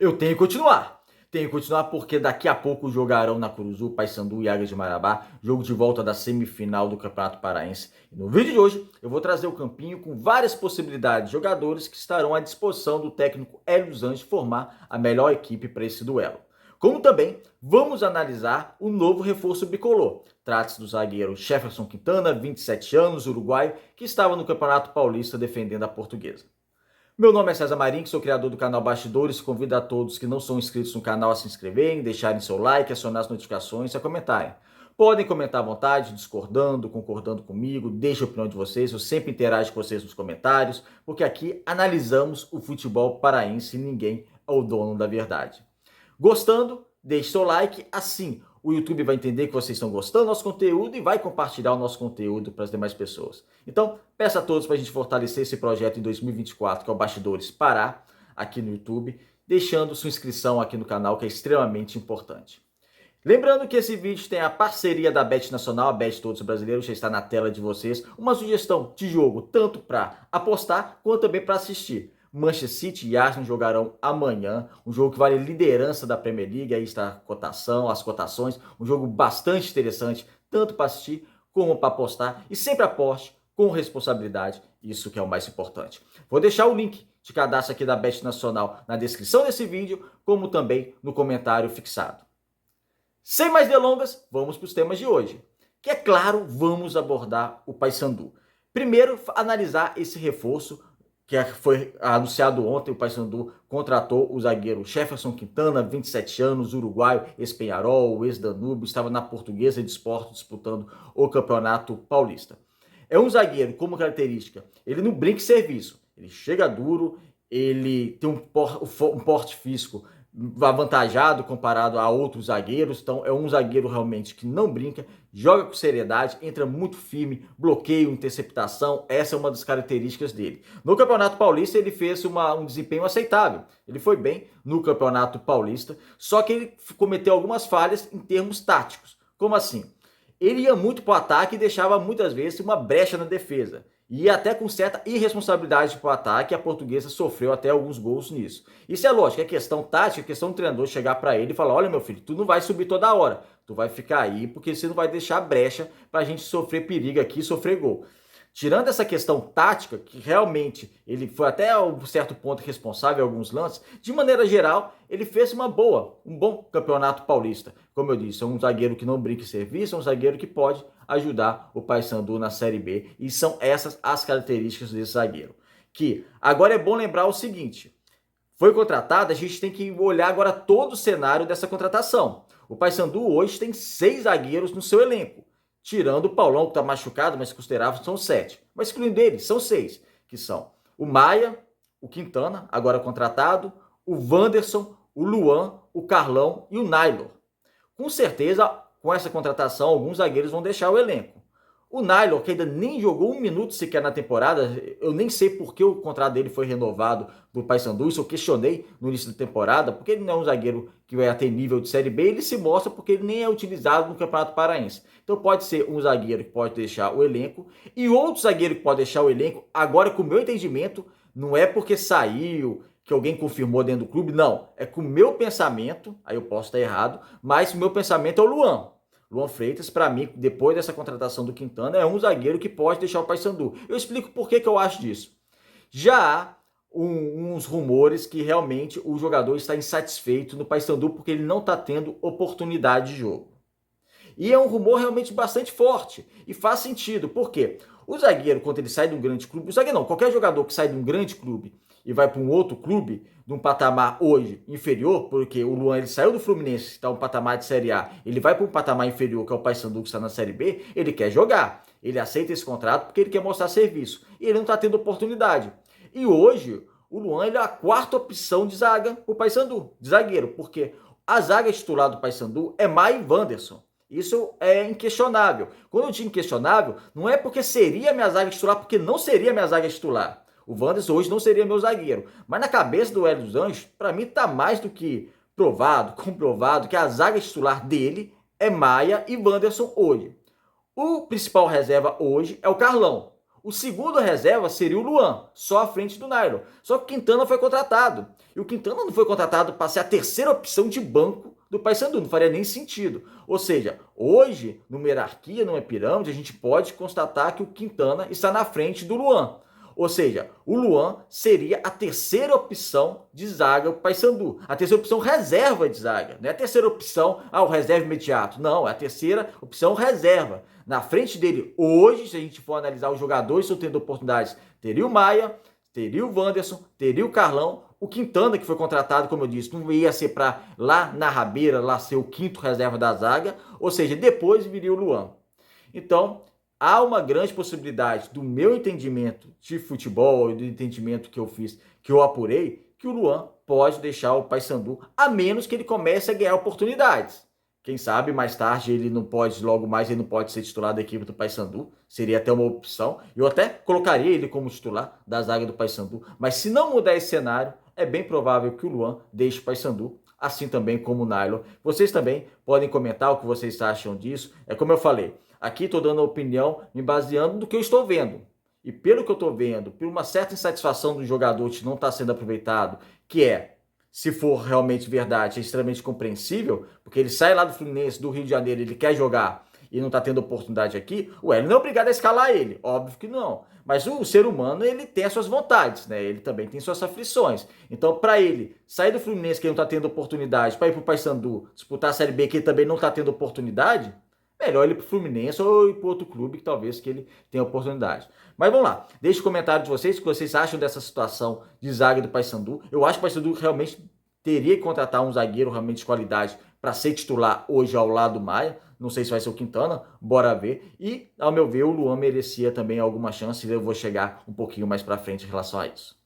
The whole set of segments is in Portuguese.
Eu tenho que continuar. Tenho que continuar porque daqui a pouco jogarão na Curuzu, Paysandu e Águias de Marabá, jogo de volta da semifinal do Campeonato Paraense. E no vídeo de hoje eu vou trazer o campinho com várias possibilidades de jogadores que estarão à disposição do técnico Hélio dos Anjos formar a melhor equipe para esse duelo. Como também vamos analisar o novo reforço bicolor. Trata-se do zagueiro Jefferson Quintana, 27 anos, uruguaio, que estava no Campeonato Paulista defendendo a Portuguesa. Meu nome é César Marim, sou criador do canal Bastidores. Convido a todos que não são inscritos no canal a se inscreverem, deixarem seu like, acionar as notificações e a comentarem. Podem comentar à vontade, discordando, concordando comigo, deixe a opinião de vocês, eu sempre interajo com vocês nos comentários, porque aqui analisamos o futebol paraense e ninguém é o dono da verdade. Gostando? Deixe seu like, assim o YouTube vai entender que vocês estão gostando do nosso conteúdo e vai compartilhar o nosso conteúdo para as demais pessoas. Então, peço a todos para a gente fortalecer esse projeto em 2024, que é o Bastidores Pará, aqui no YouTube, deixando sua inscrição aqui no canal, que é extremamente importante. Lembrando que esse vídeo tem a parceria da Bet Nacional, a Bet Todos Brasileiros, já está na tela de vocês. Uma sugestão de jogo, tanto para apostar, quanto também para assistir. Manchester City e Arsenal jogarão amanhã, um jogo que vale liderança da Premier League, aí está a cotação, as cotações, um jogo bastante interessante, tanto para assistir como para apostar, e sempre aposte com responsabilidade, isso que é o mais importante. Vou deixar o link de cadastro aqui da Bet Nacional na descrição desse vídeo, como também no comentário fixado. Sem mais delongas, vamos para os temas de hoje, que é claro, vamos abordar o Paysandu. Primeiro, analisar esse reforço, que foi anunciado ontem. O Paysandu contratou o zagueiro Jefferson Quintana, 27 anos, uruguaio, ex-Peñarol, ex-Danúbio, estava na Portuguesa de Esporte disputando o Campeonato Paulista. É um zagueiro, como característica, ele não brinca em serviço, ele chega duro, ele tem um porte físico avantajado comparado a outros zagueiros, então é um zagueiro realmente que não brinca, joga com seriedade, entra muito firme, bloqueio, interceptação, essa é uma das características dele. No Campeonato Paulista ele fez um desempenho aceitável, ele foi bem no Campeonato Paulista, só que ele cometeu algumas falhas em termos táticos. Como assim? Ele ia muito para o ataque e deixava muitas vezes uma brecha na defesa. E até com certa irresponsabilidade para o ataque, a Portuguesa sofreu até alguns gols nisso. Isso é lógico, é questão tática, é questão do treinador chegar para ele e falar: olha, meu filho, tu não vai subir toda hora, tu vai ficar aí porque você não vai deixar brecha para a gente sofrer perigo aqui, sofrer gol. Tirando essa questão tática, que realmente ele foi até um certo ponto responsável em alguns lances, de maneira geral, ele fez um bom campeonato paulista. Como eu disse, é um zagueiro que não brinca em serviço, é um zagueiro que pode ajudar o Paysandu na Série B, e são essas as características desse zagueiro. Que agora é bom lembrar o seguinte: foi contratado, a gente tem que olhar agora todo o cenário dessa contratação. O Paysandu hoje tem 6 zagueiros no seu elenco. Tirando o Paulão, que está machucado, mas considerável, são 7. Mas excluindo ele, são 6, que são o Maia, o Quintana, agora contratado, o Wanderson, o Luan, o Carlão e o Nailor. Com certeza, com essa contratação, alguns zagueiros vão deixar o elenco. O Nailor, que ainda nem jogou um minuto sequer na temporada, eu nem sei por que o contrato dele foi renovado do Paysandu, isso eu questionei no início da temporada, porque ele não é um zagueiro que vai ter nível de Série B, ele se mostra porque ele nem é utilizado no Campeonato Paraense. Então pode ser um zagueiro que pode deixar o elenco, e outro zagueiro que pode deixar o elenco, agora com o meu entendimento, não é porque saiu, que alguém confirmou dentro do clube, não, é com o meu pensamento, aí eu posso estar errado, mas o meu pensamento é o Luan. Luan Freitas, para mim, depois dessa contratação do Quintana, é um zagueiro que pode deixar o Paysandu. Eu explico por que eu acho disso. Já há uns rumores que realmente o jogador está insatisfeito no Paysandu porque ele não está tendo oportunidade de jogo. E é um rumor realmente bastante forte. E faz sentido. Por quê? O zagueiro, quando ele sai de um grande clube... O zagueiro não, qualquer jogador que sai de um grande clube e vai para um outro clube, de um patamar hoje inferior, porque o Luan ele saiu do Fluminense, está um patamar de Série A, ele vai para um patamar inferior, que é o Paysandu, que está na Série B, ele quer jogar. Ele aceita esse contrato porque ele quer mostrar serviço. E ele não está tendo oportunidade. E hoje, o Luan ele é a quarta opção de zaga para o Paysandu, de zagueiro, porque a zaga titular do Paysandu é Maia e Wanderson. Isso é inquestionável. Quando eu digo inquestionável, não é porque seria minha zaga titular, porque não seria minha zaga titular. O Wanderson hoje não seria meu zagueiro. Mas na cabeça do Hélio dos Anjos, para mim está mais do que provado, comprovado, que a zaga titular dele é Maia e Wanderson hoje. O principal reserva hoje é o Carlão. O segundo reserva seria o Luan, só à frente do Nailo. Só que o Quintana foi contratado. E o Quintana não foi contratado para ser a terceira opção de banco do Paysandu, não faria nem sentido. Ou seja, hoje, numa hierarquia, numa pirâmide, a gente pode constatar que o Quintana está na frente do Luan. Ou seja, o Luan seria a terceira opção de zaga do Paysandu. A terceira opção reserva de zaga. Não é a terceira opção, o reserva imediato. Não, é a terceira opção reserva. Na frente dele, hoje, se a gente for analisar os jogadores que estão tendo oportunidades, teria o Maia, teria o Wanderson, teria o Carlão. O Quintana, que foi contratado, como eu disse, não ia ser para lá na rabeira, lá ser o quinto reserva da zaga. Ou seja, depois viria o Luan. Então, há uma grande possibilidade, do meu entendimento de futebol e do entendimento que eu fiz, que eu apurei, que o Luan pode deixar o Paysandu, a menos que ele comece a ganhar oportunidades. Quem sabe mais tarde ele não pode, logo mais, ele não pode ser titular da equipe do Paysandu. Seria até uma opção. Eu até colocaria ele como titular da zaga do Paysandu. Mas se não mudar esse cenário, é bem provável que o Luan deixe o Paysandu, assim também como o Nailo. Vocês também podem comentar o que vocês acham disso. É como eu falei, aqui estou dando a opinião me baseando no que eu estou vendo. E pelo que eu estou vendo, por uma certa insatisfação do jogador que não está sendo aproveitado, que é, se for realmente verdade, é extremamente compreensível, porque ele sai lá do Fluminense, do Rio de Janeiro, ele quer jogar e não está tendo oportunidade aqui, ele não é obrigado a escalar ele, óbvio que não. Mas o ser humano, ele tem as suas vontades, né? Ele também tem suas aflições. Então, para ele sair do Fluminense, que ele não está tendo oportunidade, para ir para o Paysandu, disputar a Série B, que ele também não está tendo oportunidade, melhor ele ir para o Fluminense ou ir para outro clube que talvez que ele tenha oportunidade. Mas vamos lá, deixe o comentário de vocês, o que vocês acham dessa situação de zaga do Paysandu. Eu acho que o Paysandu realmente teria que contratar um zagueiro realmente de qualidade para ser titular hoje ao lado do Maia. Não sei se vai ser o Quintana, bora ver. E, ao meu ver, o Luan merecia também alguma chance, e eu vou chegar um pouquinho mais para frente em relação a isso.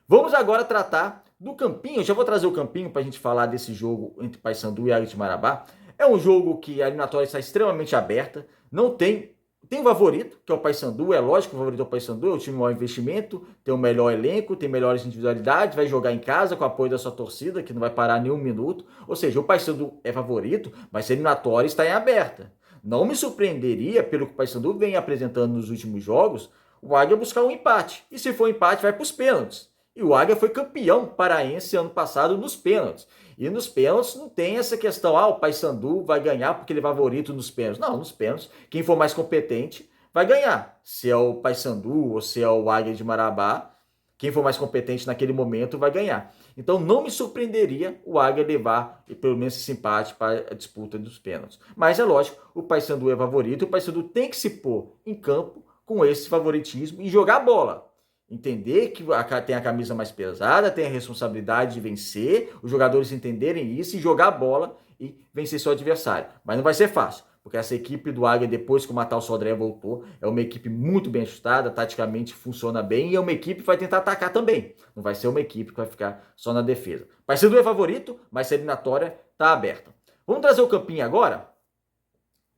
Vamos agora tratar do Campinho. Eu já vou trazer o Campinho para a gente falar desse jogo entre Paysandu e Águia de Marabá. É um jogo que a eliminatória está extremamente aberta, não tem um favorito, que é o Paysandu, é lógico que o favorito é o Paysandu, é o time com maior investimento, tem o melhor elenco, tem melhores individualidades, vai jogar em casa com o apoio da sua torcida, que não vai parar nenhum minuto, ou seja, o Paysandu é favorito, mas a eliminatória está em aberta. Não me surpreenderia, pelo que o Paysandu vem apresentando nos últimos jogos, o Águia buscar um empate, e se for empate vai para os pênaltis. E o Águia foi campeão paraense ano passado nos pênaltis. E nos pênaltis não tem essa questão, o Paysandu vai ganhar porque ele é favorito nos pênaltis. Não, nos pênaltis, quem for mais competente vai ganhar. Se é o Paysandu ou se é o Águia de Marabá, quem for mais competente naquele momento vai ganhar. Então não me surpreenderia o Águia levar pelo menos esse empate para a disputa dos pênaltis. Mas é lógico, o Paysandu é favorito, o Paysandu tem que se pôr em campo com esse favoritismo e jogar bola. Entender que tem a camisa mais pesada, tem a responsabilidade de vencer, os jogadores entenderem isso e jogar a bola e vencer seu adversário. Mas não vai ser fácil, porque essa equipe do Águia, depois que o Matal Sodré voltou, é uma equipe muito bem ajustada, taticamente funciona bem e é uma equipe que vai tentar atacar também. Não vai ser uma equipe que vai ficar só na defesa. Paysandu é favorito, mas a eliminatória está aberta. Vamos trazer o Campinho agora?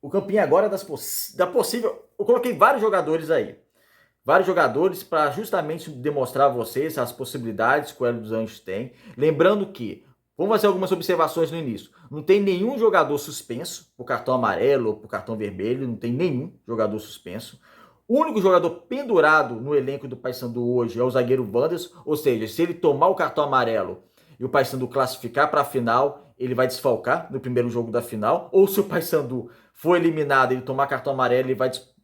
O Campinho agora da possível... Eu coloquei vários jogadores aí. Vários jogadores para justamente demonstrar a vocês as possibilidades que o Hélio dos Anjos tem. Lembrando que, vamos fazer algumas observações no início, não tem nenhum jogador suspenso por cartão amarelo ou por cartão vermelho, não tem nenhum jogador suspenso. O único jogador pendurado no elenco do Paysandu hoje é o zagueiro Wanderson, ou seja, se ele tomar o cartão amarelo e o Paysandu classificar para a final, ele vai desfalcar no primeiro jogo da final, ou se o Paysandu for eliminado e ele tomar cartão amarelo,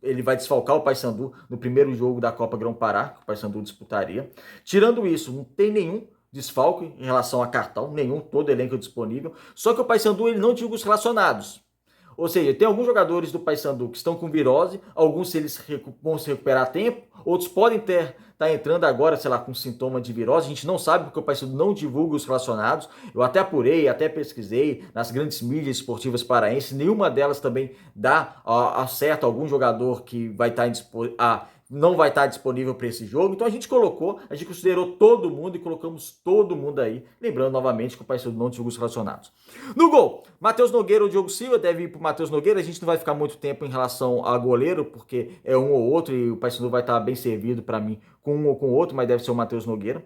ele vai desfalcar o Paysandu no primeiro jogo da Copa Grão-Pará, que o Paysandu disputaria. Tirando isso, não tem nenhum desfalque em relação a cartão, nenhum, todo elenco disponível. Só que o Paysandu ele não divulga os relacionados. Ou seja, tem alguns jogadores do Paysandu que estão com virose, alguns vão se recuperar a tempo, outros podem estar entrando agora, sei lá, com sintoma de virose. A gente não sabe porque o Paysandu não divulga os relacionados. Eu até apurei, até pesquisei nas grandes mídias esportivas paraenses, nenhuma delas também dá certo algum jogador que vai estar não vai estar disponível para esse jogo. Então a gente considerou todo mundo e colocamos todo mundo aí. Lembrando novamente que o Paysandu não divulga os relacionados. No gol, Matheus Nogueira ou Diogo Silva, deve ir para o Matheus Nogueira. A gente não vai ficar muito tempo em relação a goleiro, porque é um ou outro e o Paysandu vai estar bem servido para mim com um ou com o outro, mas deve ser o Matheus Nogueira.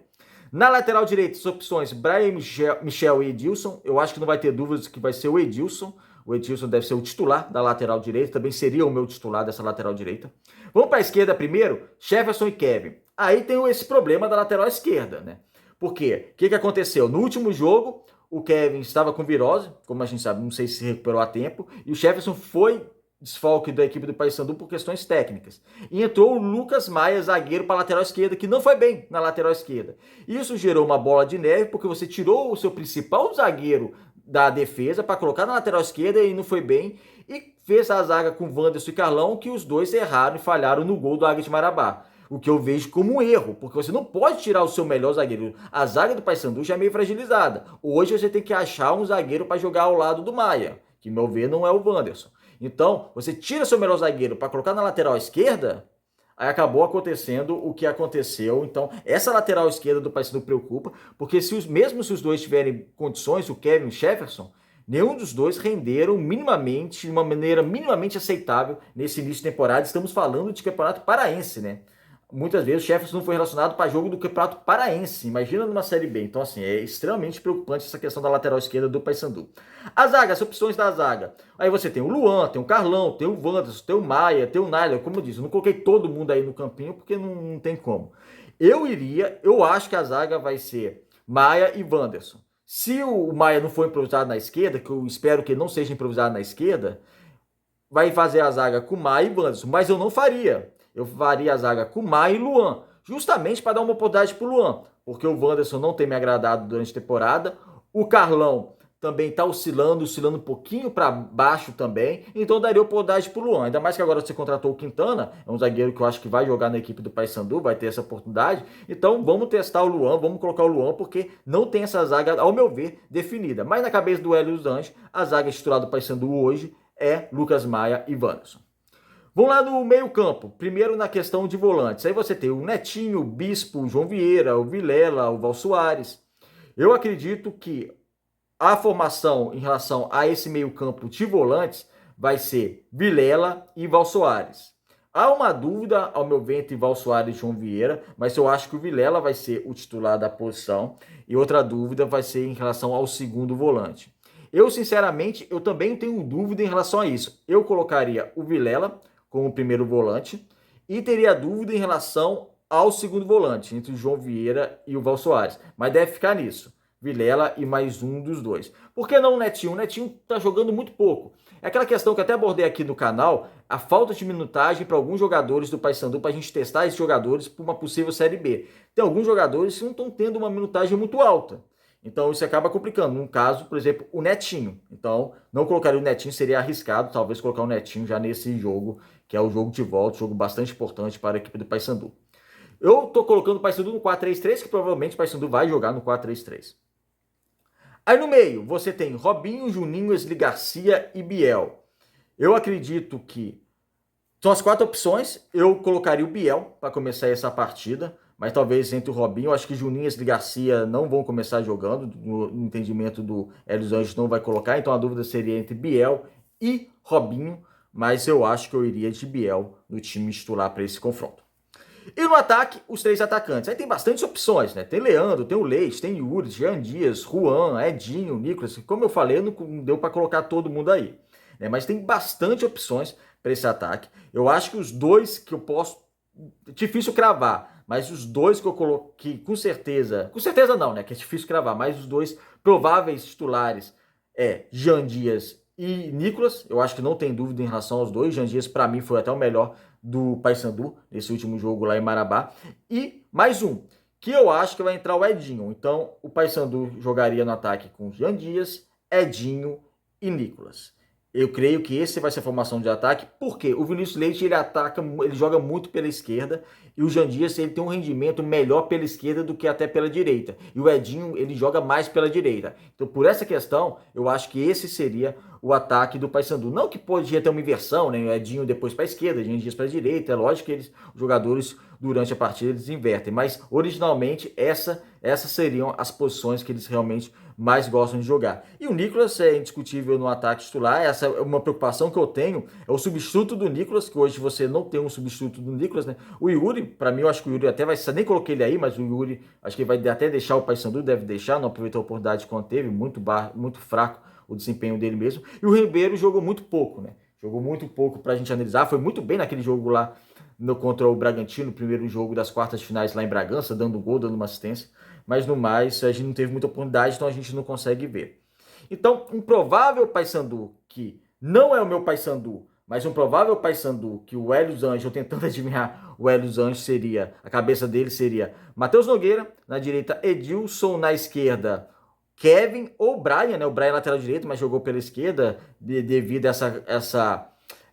Na lateral direita, as opções Brian Michel e Edilson. Eu acho que não vai ter dúvidas que vai ser o Edilson. O Edilson deve ser o titular da lateral direita, também seria o meu titular dessa lateral direita. Vamos para a esquerda primeiro, Jefferson e Kevin. Aí tem esse problema da lateral esquerda, né? Por quê? O que aconteceu? No último jogo, o Kevin estava com virose, como a gente sabe, não sei se recuperou a tempo, e o Jefferson foi desfalque da equipe do Paysandu por questões técnicas. E entrou o Lucas Maia, zagueiro, para a lateral esquerda, que não foi bem na lateral esquerda. Isso gerou uma bola de neve, porque você tirou o seu principal zagueiro da defesa para colocar na lateral esquerda e não foi bem, e fez a zaga com Wanderson e Carlão, que os dois erraram e falharam no gol do Águia de Marabá. O que eu vejo como um erro, porque você não pode tirar o seu melhor zagueiro. A zaga do Paysandu já é meio fragilizada. Hoje você tem que achar um zagueiro para jogar ao lado do Maia, que, meu ver, não é o Wanderson. Então, você tira seu melhor zagueiro para colocar na lateral esquerda, aí acabou acontecendo o que aconteceu. Então, essa lateral esquerda do Paysandu preocupa, porque mesmo se os dois tiverem condições, o Kevin e o Jefferson, nenhum dos dois renderam minimamente, de uma maneira minimamente aceitável nesse início de temporada. Estamos falando de campeonato paraense, né? Muitas vezes o Jefferson não foi relacionado para jogo do Campeonato Paraense. Imagina numa Série B. Então, assim, é extremamente preocupante essa questão da lateral esquerda do Paysandu. A zaga, as opções da zaga. Aí você tem o Luan, tem o Carlão, tem o Wanderson, tem o Maia, tem o Naila. Como eu disse, eu não coloquei todo mundo aí no campinho porque não tem como. Eu acho que a zaga vai ser Maia e Wanderson. Se o Maia não for improvisado na esquerda, que eu espero que não seja improvisado na esquerda, vai fazer a zaga com Maia e Wanderson. Mas eu não faria. Eu faria a zaga com Maia e Luan, justamente para dar uma oportunidade para o Luan, porque o Wanderson não tem me agradado durante a temporada, o Carlão também está oscilando um pouquinho para baixo também, então daria oportunidade para o Luan, ainda mais que agora você contratou o Quintana, é um zagueiro que eu acho que vai jogar na equipe do Paysandu, vai ter essa oportunidade, então vamos testar o Luan, vamos colocar o Luan, porque não tem essa zaga, ao meu ver, definida, mas na cabeça do Hélio dos Anjos, a zaga titular do Paysandu hoje é Lucas Maia e Wanderson. Vamos lá no meio campo, primeiro na questão de volantes. Aí você tem o Netinho, o Bispo, o João Vieira, o Vilela, o Val Soares. Eu acredito que a formação em relação a esse meio campo de volantes vai ser Vilela e Val Soares. Há uma dúvida, ao meu ver, entre Val Soares e João Vieira, mas eu acho que o Vilela vai ser o titular da posição. E outra dúvida vai ser em relação ao segundo volante. Eu, sinceramente, eu também tenho dúvida em relação a isso. Eu colocaria o Vilela como primeiro volante e teria dúvida em relação ao segundo volante, entre o João Vieira e o Val Soares. Mas deve ficar nisso, Vilela e mais um dos dois. Por que não o Netinho? O Netinho tá jogando muito pouco. É aquela questão que eu até abordei aqui no canal, a falta de minutagem para alguns jogadores do Paysandu, para a gente testar esses jogadores para uma possível Série B. Tem alguns jogadores que não estão tendo uma minutagem muito alta. Então isso acaba complicando. No caso, por exemplo, o Netinho. Então, não colocaria o Netinho, seria arriscado, talvez colocar o Netinho já nesse jogo, que é o jogo de volta, jogo bastante importante para a equipe do Paysandu. Eu tô colocando o Paysandu no 4-3-3, que provavelmente o Paysandu vai jogar no 4-3-3. Aí no meio, você tem Robinho, Juninho, Esli Garcia e Biel. Eu acredito que são as 4 opções. Eu colocaria o Biel para começar essa partida, mas talvez entre o Robinho, eu acho que Juninho e Esli Garcia não vão começar jogando, no entendimento do Hélio dos Anjos não vai colocar, então a dúvida seria entre Biel e Robinho, mas eu acho que eu iria de Biel no time titular para esse confronto. E no ataque, os 3 atacantes. Aí tem bastantes opções, né? Tem Leandro, tem o Leite, tem Yuri, Jean Dias, Juan, Edinho, Nicolas. Como eu falei, não deu para colocar todo mundo aí, né? Mas tem bastante opções para esse ataque. Eu acho que os 2 que eu posso... Difícil cravar, mas os 2 que eu coloquei com certeza não, né? Que é difícil cravar, mas os 2 prováveis titulares é Jean Dias e Nicolas. Eu acho que não tem dúvida em relação aos 2. Jean Dias, para mim, foi até o melhor do Paysandu, nesse último jogo lá em Marabá. E mais um, que eu acho que vai entrar o Edinho. Então, o Paysandu jogaria no ataque com Jean Dias, Edinho e Nicolas. Eu creio que esse vai ser a formação de ataque, porque o Vinícius Leite ele joga muito pela esquerda, e o Jean Dias ele tem um rendimento melhor pela esquerda do que até pela direita. E o Edinho ele joga mais pela direita. Então, por essa questão, eu acho que esse seria o ataque do Paysandu. Não que podia ter uma inversão, né? O Edinho depois para a esquerda, o Jean Dias para a direita. É lógico que os jogadores durante a partida eles invertem, mas originalmente essas seriam as posições que eles realmente mais gostam de jogar. E o Nicolas é indiscutível no ataque titular. Essa é uma preocupação que eu tenho, é o substituto do Nicolas, que hoje você não tem um substituto do Nicolas, né? O Yuri, para mim, eu acho que o Yuri até vai, nem coloquei ele aí, mas o Yuri, acho que ele vai até deixar o Paysandu, deve deixar, não aproveitou a oportunidade quando teve, muito fraco o desempenho dele mesmo. E o Ribeiro jogou muito pouco, né? Jogou muito pouco pra gente analisar. Foi muito bem naquele jogo lá contra o Bragantino, primeiro jogo das quartas de finais lá em Bragança, dando gol, dando uma assistência. Mas no mais, a gente não teve muita oportunidade, então a gente não consegue ver. Então, um provável Paysandu que não é o meu Paysandu, mas um provável Paysandu que o Hélio Anjos, eu tentando adivinhar o Hélio Anjos seria, a cabeça dele seria Matheus Nogueira, na direita Edilson, na esquerda Kevin ou Brian, né? O Brian é lateral direito, mas jogou pela esquerda devido a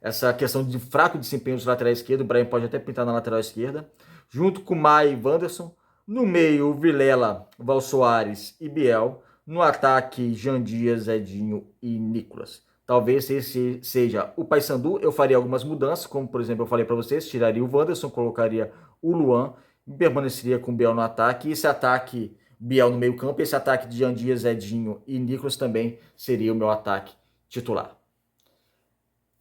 essa questão de fraco desempenho dos laterais esquerdos. O Brian pode até pintar na lateral esquerda, junto com Mai e Wanderson. No meio, o Vilela, Val Soares e Biel. No ataque, Jean Dias, Edinho e Nicolas. Talvez esse seja o Paysandu. Eu faria algumas mudanças, como por exemplo eu falei para vocês, tiraria o Wanderson, colocaria o Luan, permaneceria com o Biel no ataque. E esse ataque, Biel no meio campo, esse ataque de Jean Dias, Edinho e Nicolas também seria o meu ataque titular.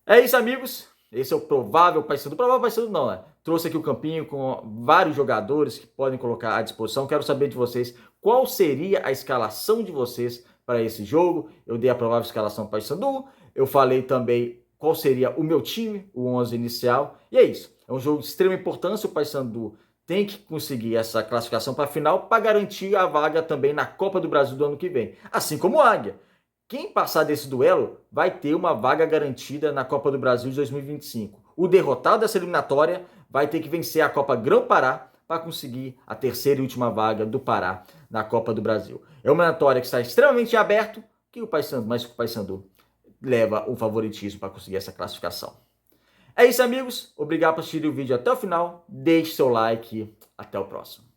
É isso, amigos. Esse é o provável Paysandu. Provável Paysandu não, né? Trouxe aqui o campinho com vários jogadores que podem colocar à disposição. Quero saber de vocês qual seria a escalação de vocês para esse jogo. Eu dei a provável escalação para o Paysandu. Eu falei também qual seria o meu time, o 11 inicial. E é isso. É um jogo de extrema importância. O Paysandu tem que conseguir essa classificação para a final para garantir a vaga também na Copa do Brasil do ano que vem. Assim como o Águia. Quem passar desse duelo vai ter uma vaga garantida na Copa do Brasil de 2025. O derrotado dessa eliminatória vai ter que vencer a Copa Grão-Pará para conseguir a terceira e última vaga do Pará na Copa do Brasil. É uma eliminatória que está extremamente aberto, que o Paysandu, mas o Paysandu leva o favoritismo para conseguir essa classificação. É isso, amigos. Obrigado por assistir o vídeo até o final. Deixe seu like e até o próximo.